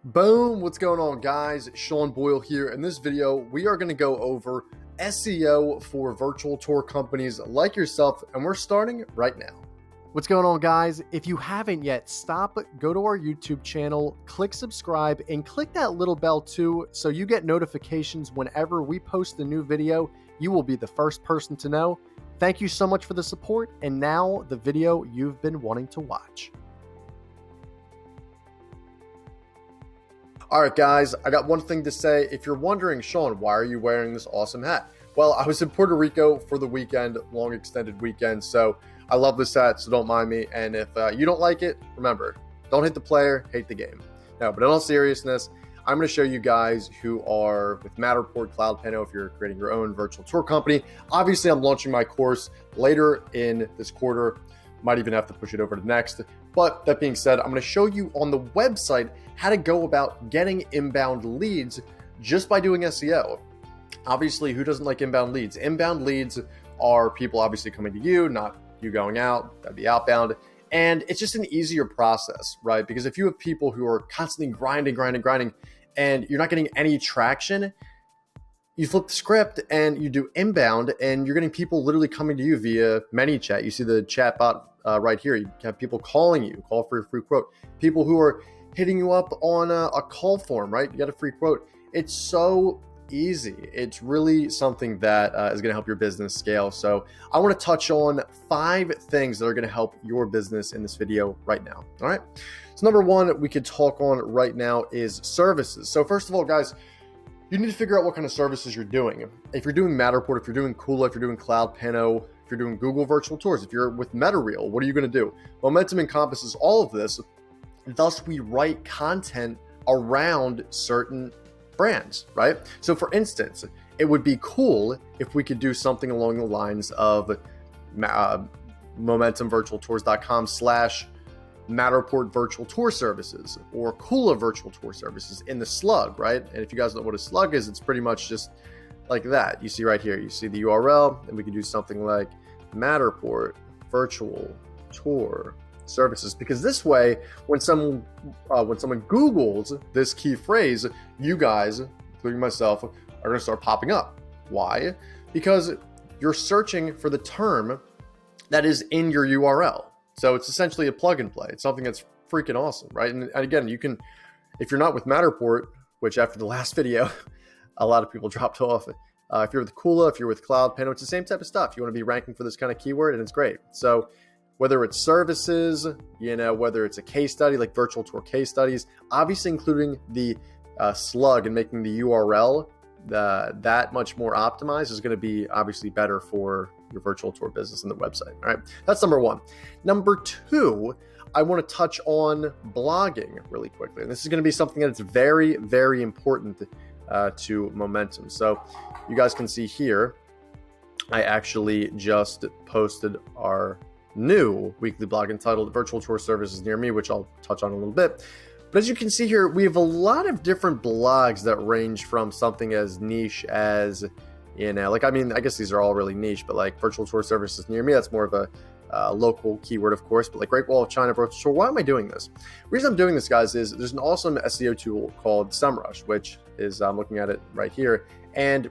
Boom, what's going on, guys? Sean Boyle here. In this video, we are going to go over SEO for virtual tour companies like yourself, and we're starting right now. What's going on, guys? If you haven't yet, go to our YouTube channel, click subscribe, and click that little bell too, so you get notifications whenever we post a new video. You will be the first person to know. Thank you so much for the support, and now the video you've been wanting to watch. All right, guys, I got one thing to say. If you're wondering, Sean, why are you wearing this awesome hat? Well, I was in Puerto Rico for the weekend, long extended weekend, so I love this hat, so don't mind me. And if you don't like it, remember, don't hate the player, hate the game. No, but in all seriousness, I'm going to show you guys who are with Matterport, CloudPano, if you're creating your own virtual tour company. Obviously, I'm launching my course later in this quarter. Might even have to push it over to next. But that being said, I'm going to show you on the website how to go about getting inbound leads just by doing SEO. Obviously, who doesn't like inbound leads? Inbound leads are people obviously coming to you, not you going out. That'd be outbound. And it's just an easier process, right? Because if you have people who are constantly grinding, and you're not getting any traction, you flip the script and you do inbound, and you're getting people literally coming to you via ManyChat. You see the chatbot right here. You have people calling you, call for a free quote. People who are hitting you up on a call form, right? You got a free quote. It's so easy. It's really something that is going to help your business scale. So I want to touch on 5 things that are going to help your business in this video right now. All right. So number one we could talk on right now is services. So first of all, guys, you need to figure out what kind of services you're doing. If you're doing Matterport, if you're doing Kula, if you're doing CloudPano, if you're doing Google Virtual Tours, if you're with MetaReel, what are you going to do? Momentum encompasses all of this. Thus, we write content around certain brands, right? So for instance, it would be cool if we could do something along the lines of momentumvirtualtours.com/Matterport virtual tour services or Kula virtual tour services in the slug, right? And if you guys know what a slug is, it's pretty much just like that. You see right here, you see the URL, and we could do something like Matterport virtual tour services, because this way, when someone Googles this key phrase, you guys, including myself, are going to start popping up. Why? Because you're searching for the term that is in your URL. So it's essentially a plug and play. It's something that's freaking awesome, right? And again, you can, if you're not with Matterport, which after the last video, a lot of people dropped off. If you're with Kula, if you're with CloudPano, it's the same type of stuff. You want to be ranking for this kind of keyword, and it's great. So whether it's services, whether it's a case study, like virtual tour case studies, obviously including the slug and making the URL that much more optimized is going to be obviously better for your virtual tour business and the website. All right, that's number one. Number two, I want to touch on blogging really quickly. And this is going to be something that's very, very important to momentum. So you guys can see here, I actually just posted our new weekly blog entitled Virtual Tour Services Near Me, which I'll touch on a little bit. But as you can see here, we have a lot of different blogs that range from something as niche as, I guess these are all really niche, but like Virtual Tour Services Near Me, that's more of a local keyword, of course, but like Great Wall of China virtual tour. Why am I doing this? The reason I'm doing this, guys, is there's an awesome SEO tool called SEMrush, which is, I'm looking at it right here. And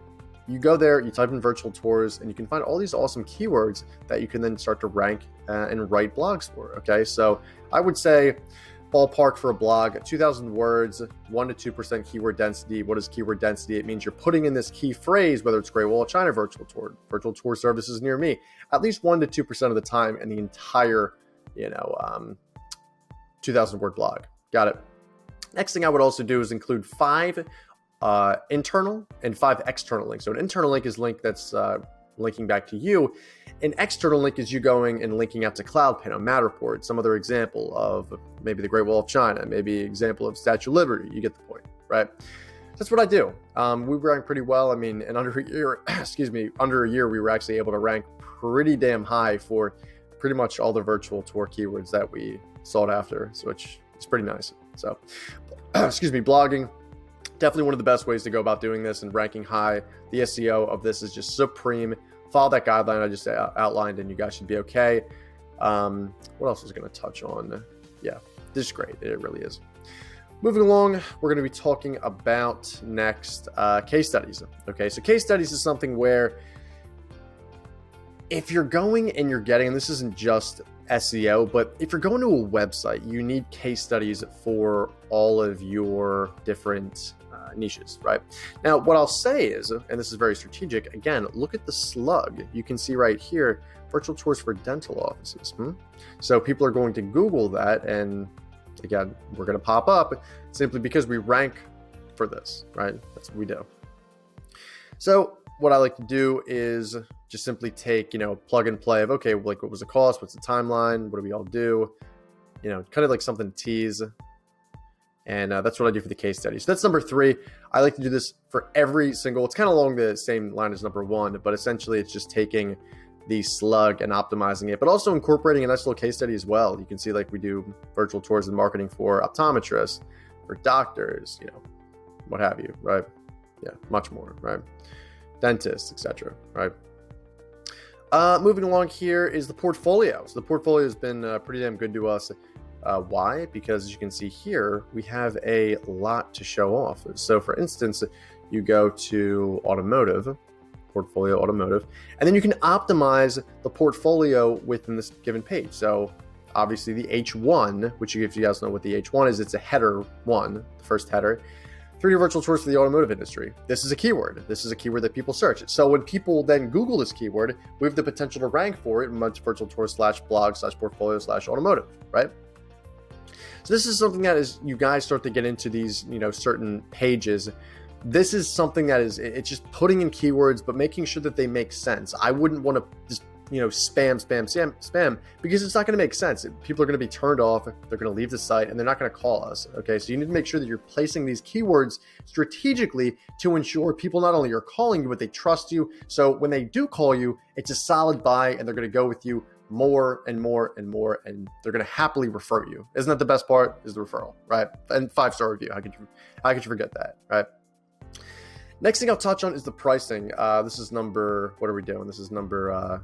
you go there, you type in virtual tours, and you can find all these awesome keywords that you can then start to rank and write blogs for. Okay, so I would say ballpark for a blog, 2,000 words, 1 to 2% keyword density. What is keyword density? It means you're putting in this key phrase, whether it's Great Wall of China virtual tour services near me, at least 1 to 2% of the time in the entire, 2,000 word blog. Got it. Next thing I would also do is include 5 internal and 5 external links. So an internal link is a link that's linking back to you. An external link is you going and linking out to CloudPano, Matterport, some other example of maybe the Great Wall of China, maybe example of Statue of Liberty. You get the point, right? That's what I do. We rank pretty well. I mean, in under a year, under a year, we were actually able to rank pretty damn high for pretty much all the virtual tour keywords that we sought after, which is pretty nice. So, blogging. Definitely one of the best ways to go about doing this and ranking high. The SEO of this is just supreme. Follow that guideline I just outlined, and you guys should be okay. What else was going to touch on? Yeah, this is great. It really is. Moving along, we're going to be talking about next case studies. Okay, so case studies is something where if you're going and you're getting, and this isn't just SEO, but if you're going to a website, you need case studies for all of your different niches, right? Now, what I'll say is, and this is very strategic, again, look at the slug. You can see right here, virtual tours for dental offices. So people are going to Google that, and again, we're going to pop up simply because we rank for this, right? That's what we do. So what I like to do is just simply take, plug and play of, okay, like what was the cost? What's the timeline? What do we all do? Kind of like something to tease. And that's what I do for the case study. So that's number 3. I like to do this for every single, it's kind of along the same line as number 1, but essentially it's just taking the slug and optimizing it, but also incorporating a nice little case study as well. You can see like we do virtual tours and marketing for optometrists, for doctors, what have you, right? Yeah, much more, right? Dentists, etc., right? Moving along here is the portfolio. So the portfolio has been pretty damn good to us. Why? Because as you can see here, we have a lot to show off. So for instance, you go to automotive, portfolio automotive, and then you can optimize the portfolio within this given page. So obviously the H1, which if you guys know what the H1 is, it's a header 1, the first header. 3D virtual tours for the automotive industry. This is a keyword. This is a keyword that people search. So when people then Google this keyword, we have the potential to rank for it in virtual tours /blog/portfolio/automotive, right? So this is something that as you guys start to get into these, certain pages, this is something that it's just putting in keywords, but making sure that they make sense. I wouldn't want to just, spam, because it's not going to make sense. People are going to be turned off. They're going to leave the site and they're not going to call us. Okay. So you need to make sure that you're placing these keywords strategically to ensure people not only are calling you, but they trust you. So when they do call you, it's a solid buy and they're going to go with you more and more and more, and they're going to happily refer you. Isn't that the best part? Is the referral, right? And 5-star review. How could you forget that, right? Next thing I'll touch on is the pricing. This is number, what are we doing? This is number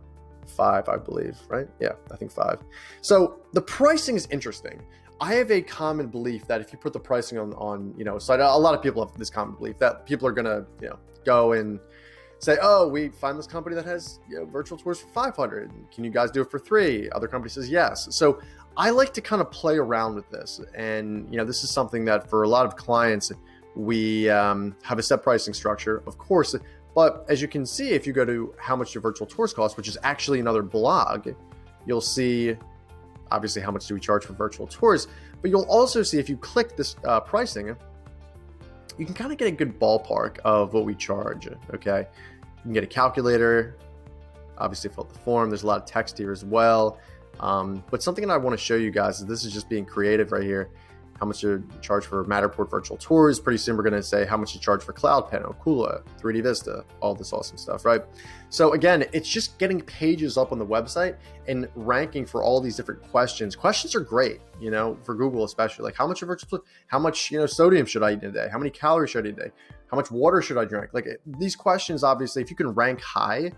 5, I believe, right? Yeah, I think 5. So the pricing is interesting. I have a common belief that if you put the pricing on site, a lot of people have this common belief that people are going to, go and say, oh, we find this company that has virtual tours for 500. Can you guys do it for 3? Other company says yes. So I like to kind of play around with this. And, this is something that for a lot of clients, we have a set pricing structure, of course. But as you can see, if you go to how much your virtual tours cost, which is actually another blog, you'll see obviously how much do we charge for virtual tours. But you'll also see if you click this pricing, you can kind of get a good ballpark of what we charge, okay? You can get a calculator, obviously fill out the form. There's a lot of text here as well. But something that I want to show you guys is this is just being creative right here. How much you charge for Matterport virtual tours. Pretty soon we're going to say how much you charge for CloudPen, Kula, 3D Vista, all this awesome stuff, right? So again, it's just getting pages up on the website and ranking for all these different questions. Questions are great, for Google especially. Like how much sodium should I eat in a day? How many calories should I eat a day? How much water should I drink? Like these questions, obviously, if you can rank high,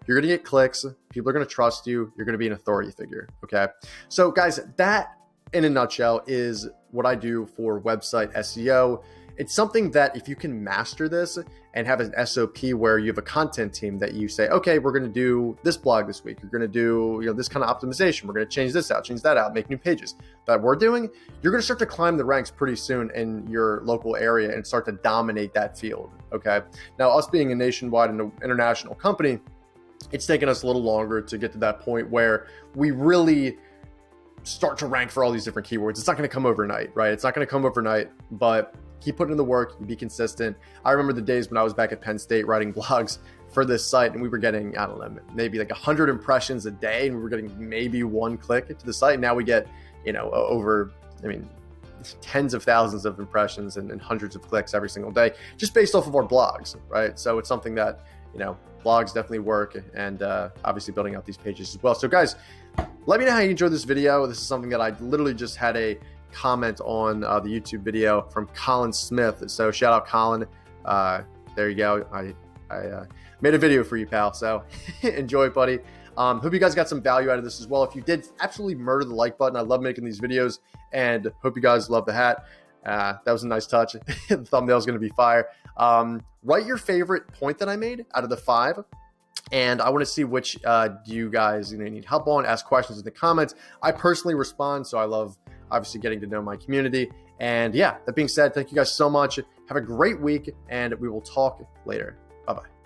you're going to get clicks. People are going to trust you. You're going to be an authority figure, okay? So guys, that in a nutshell is what I do for website SEO. It's something that if you can master this and have an SOP where you have a content team that you say, okay, we're going to do this blog this week. You're going to do this kind of optimization. We're going to change this out, change that out, make new pages that we're doing. You're going to start to climb the ranks pretty soon in your local area and start to dominate that field. Okay. Now, us being a nationwide and international company, it's taken us a little longer to get to that point where we really start to rank for all these different keywords. It's not going to come overnight, right? It's not going to come overnight, but keep putting in the work, be consistent. I remember the days when I was back at Penn State writing blogs for this site and we were getting, I don't know, maybe like 100 impressions a day and we were getting maybe 1 click to the site. Now we get, over, tens of thousands of impressions and hundreds of clicks every single day, just based off of our blogs, right? So it's something that, blogs definitely work, and obviously building out these pages as well. So guys, let me know how you enjoyed this video. This is something that I literally just had a comment on the YouTube video from Colin Smith. So shout out Colin. There you go. I made a video for you, pal. So enjoy it, buddy. Hope you guys got some value out of this as well. If you did, absolutely murder the like button. I love making these videos and hope you guys love the hat. That was a nice touch. The thumbnail is going to be fire. Write your favorite point that I made out of the 5. And I want to see which do you guys need help on. Ask questions in the comments. I personally respond, so I love obviously getting to know my community. And yeah, that being said, thank you guys so much. Have a great week, and we will talk later. Bye-bye.